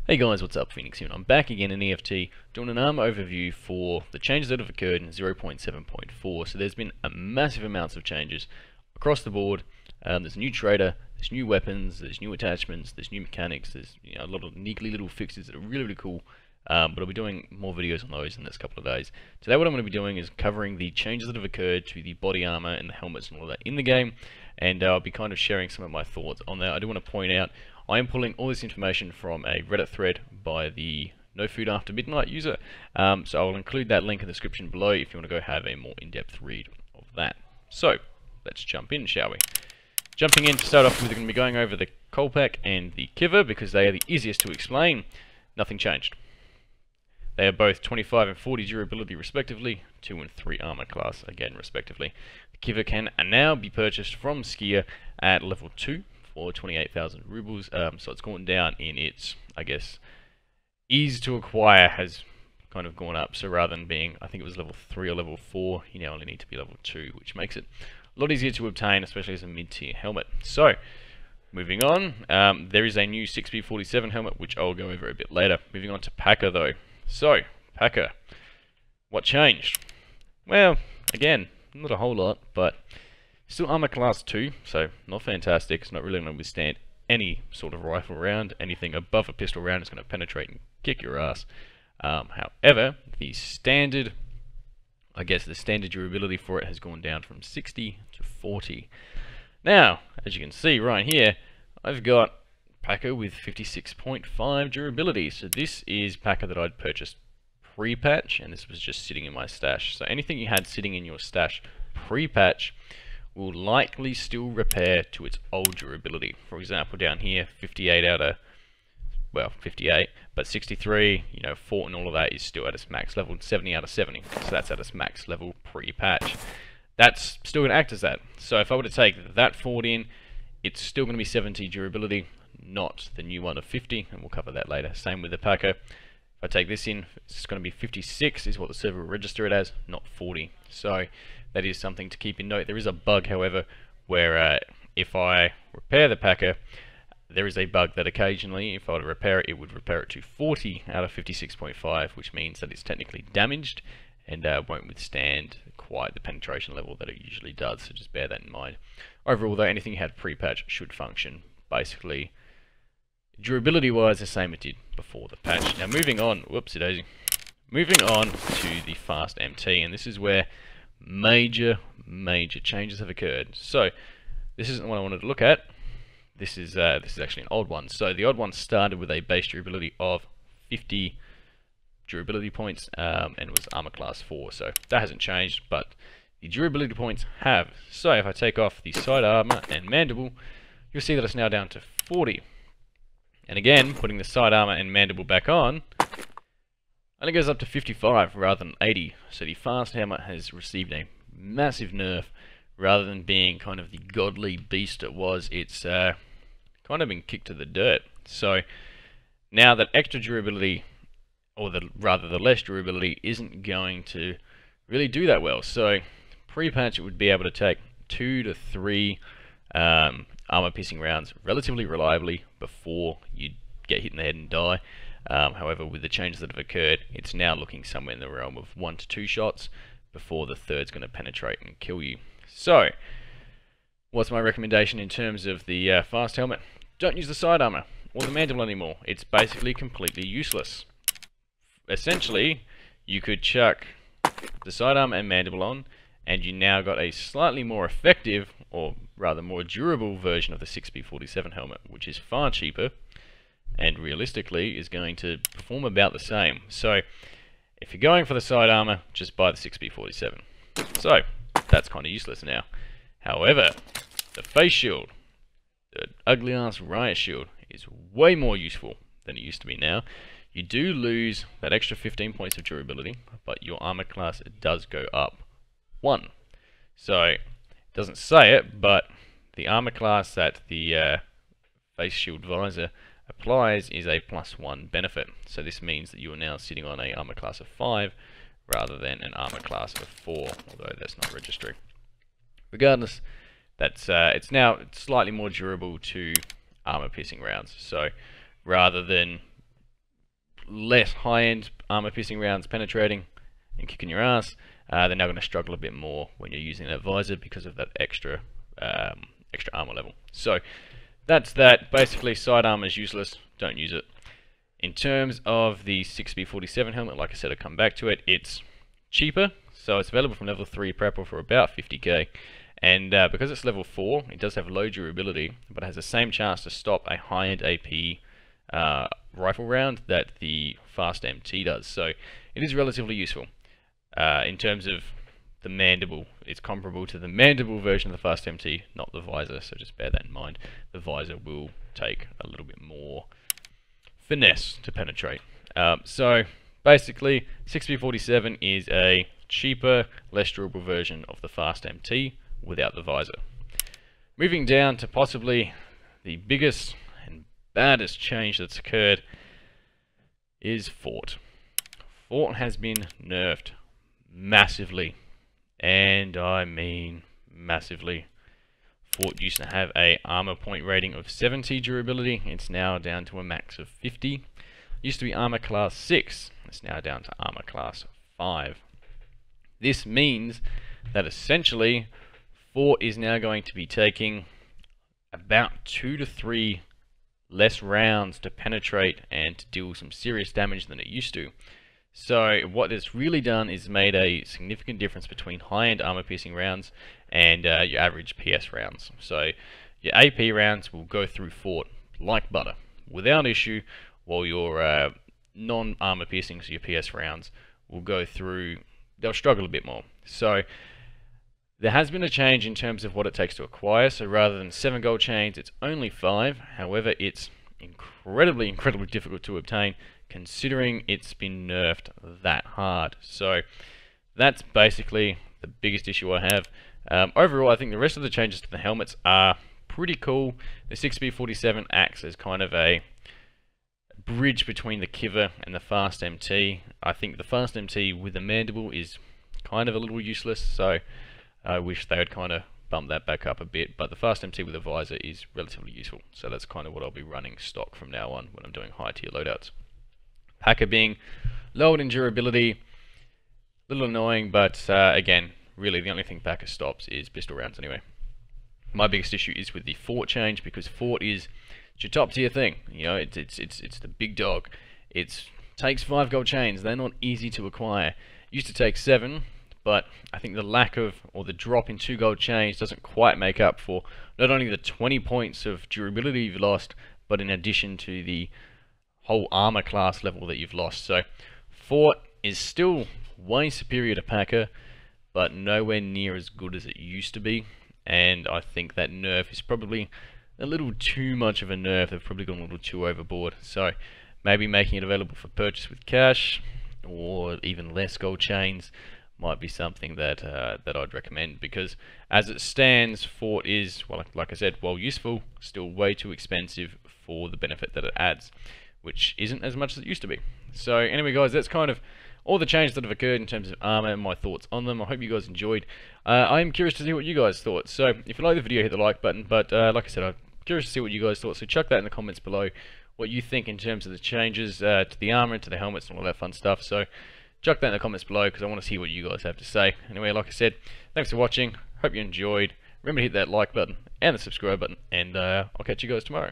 Hey guys, what's up? Phoenix here, and I'm back again in EFT doing an Armour overview for the changes that have occurred in 0.7.4. So there's been a massive amounts of changes across the board. There's a new trader, there's new weapons, there's new attachments, there's new mechanics, there's a lot of neatly little fixes that are really cool. But I'll be doing more videos on those in the next couple of days. Today what I'm going to be doing is covering the changes that have occurred to the body armor and the helmets and all that in the game, and I'll be kind of sharing some of my thoughts on that. I do want to point out I am pulling all this information from a Reddit thread by the No Food After Midnight user, so I'll include that link in the description below if you want to go have a more in-depth read of that. So, let's jump in, shall we? Jumping in to start off with, we're going to be going over the Kolpak and the Kiva because they are the easiest to explain. Nothing changed. They are both 25 and 40 durability respectively, 2 and 3 armor class again respectively. The Kiva can now be purchased from Skier at level 2 for 28,000 rubles, so it's gone down in its, I guess, ease to acquire has kind of gone up. So rather than being, I think it was level 3 or level 4, you now only need to be level 2, which makes it a lot easier to obtain, especially as a mid-tier helmet. So, moving on, there is a new 6B47 helmet, which I'll go over a bit later. Moving on to Packer though. So, Packer, what changed? Well, again, not a whole lot, but still armor class 2, so not fantastic. It's not really going to withstand any sort of rifle round. Anything above a pistol round is going to penetrate and kick your ass. However, the standard durability for it has gone down from 60 to 40. Now, as you can see right here, I've got Packer with 56.5 durability. So this is Packer that I'd purchased pre-patch, and this was just sitting in my stash. So anything you had sitting in your stash pre-patch will likely still repair to its old durability. For example, down here, 58 out of, well, 58, but 63, fort and all of that is still at its max level, 70 out of 70, so that's at its max level pre-patch. That's still going to act as that. So if I were to take that fort in, it's still going to be 70 durability, not the new one of 50, and we'll cover that later. Same with the Packer. If I take this in, it's going to be 56 is what the server will register it as, not 40. So that is something to keep in note. There is a bug, however, where if I repair the Packer, there is a bug that occasionally, if I were to repair it, it would repair it to 40 out of 56.5, which means that it's technically damaged and won't withstand quite the penetration level that it usually does, so just bear that in mind. Overall, though, anything you had pre-patch should function basically durability-wise the same it did before the patch. Now moving on, whoopsie daisy, moving on to the fast MT, and this is where major changes have occurred. So this isn't what I wanted to look at. This is actually an old one. So the old one started with a base durability of 50 durability points, and it was armor class 4. So that hasn't changed, but the durability points have. So if I take off the side armor and mandible, you'll see that it's now down to 40. And again, putting the side armor and mandible back on, and it goes up to 55 rather than 80. So the fast helmet has received a massive nerf. Rather than being kind of the godly beast it was, it's kind of been kicked to the dirt. So now that extra durability, or the less durability, isn't going to really do that well. So pre-patch it would be able to take 2 to 3 armor piercing rounds relatively reliably before you get hit in the head and die. However, with the changes that have occurred, it's now looking somewhere in the realm of 1 to 2 shots before the third's going to penetrate and kill you. So, what's my recommendation in terms of the fast helmet? Don't use the side armor or the mandible anymore. It's basically completely useless. Essentially, you could chuck the side armor and mandible on, and you now got a slightly more effective, or rather more durable version of the 6B47 helmet, which is far cheaper and realistically is going to perform about the same. So if you're going for the side armor, just buy the 6B47. So that's kind of useless now. However, the face shield, the ugly ass riot shield, is way more useful than it used to be now. You do lose that extra 15 points of durability, but your armor class does go up 1. So it doesn't say it, but the armor class that the face shield visor applies is a +1 benefit. So this means that you are now sitting on a armor class of 5 rather than an armor class of 4, although that's not registering. Regardless, that's it's now slightly more durable to armor piercing rounds. So rather than less high-end armor-piercing rounds penetrating and kicking your ass, they're now going to struggle a bit more when you're using that visor because of that extra armor level. So that's that. Basically, side armor is useless. Don't use it. In terms of the 6B47 helmet, like I said, I'll come back to it. It's cheaper, so it's available from level 3 prepper for about 50k. And because it's level 4, it does have low durability, but it has the same chance to stop a high-end AP rifle round that the fast MT does. So it is relatively useful. In terms of the mandible, it's comparable to the mandible version of the fast MT, not the visor, so just bear that in mind. The visor will take a little bit more finesse to penetrate. So basically, 6B47 is a cheaper, less durable version of the fast MT without the visor. Moving down to possibly the biggest and baddest change that's occurred is Fort. Fort has been nerfed massively, and I mean massively. Fort used to have a armor point rating of 70 durability. It's now down to a max of 50. It used to be armor class 6. It's now down to armor class 5. This means that essentially Fort is now going to be taking about 2 to 3 less rounds to penetrate and to deal some serious damage than it used to. So what it's really done is made a significant difference between high-end armor-piercing rounds and your average PS rounds. So your AP rounds will go through Fort like butter, without issue, while your non-armor-piercing, so your PS rounds, will go through, they'll struggle a bit more. So there has been a change in terms of what it takes to acquire. So rather than 7 gold chains, it's only 5. However, it's incredibly difficult to obtain, considering it's been nerfed that hard. So that's basically the biggest issue I have. Overall, I think the rest of the changes to the helmets are pretty cool. The 6B47 acts as kind of a bridge between the Kiver and the Fast MT. I think the Fast MT with the mandible is kind of a little useless, so I wish they would kind of bump that back up a bit, but the Fast MT with a visor is relatively useful, so that's kind of what I'll be running stock from now on when I'm doing high tier loadouts. Packer being lowered in durability, a little annoying, but again, really the only thing Packer stops is pistol rounds anyway. My biggest issue is with the Fort change, because Fort is your top tier thing. You know, it's the big dog. It takes 5 gold chains. They're not easy to acquire. It used to take 7, but I think the lack of, or the drop in 2 gold chains doesn't quite make up for not only the 20 points of durability you've lost, but in addition to the whole armor class level that you've lost. So Fort is still way superior to Packer, but nowhere near as good as it used to be, and I think that nerf is probably a little too much of a nerf. They've probably gone a little too overboard. So maybe making it available for purchase with cash, or even less gold chains, might be something that that I'd recommend, because as it stands, Fort is, well, like I said, while useful, still way too expensive for the benefit that it adds, which isn't as much as it used to be. So anyway, guys, that's kind of all the changes that have occurred in terms of armor and my thoughts on them. I hope you guys enjoyed. I am curious to see what you guys thought. So if you like the video, hit the like button. But like I said, I'm curious to see what you guys thought. So chuck that in the comments below, what you think in terms of the changes to the armor, to the helmets, and all that fun stuff. So chuck that in the comments below, because I want to see what you guys have to say. Anyway, like I said, thanks for watching. Hope you enjoyed. Remember to hit that like button and the subscribe button, and I'll catch you guys tomorrow.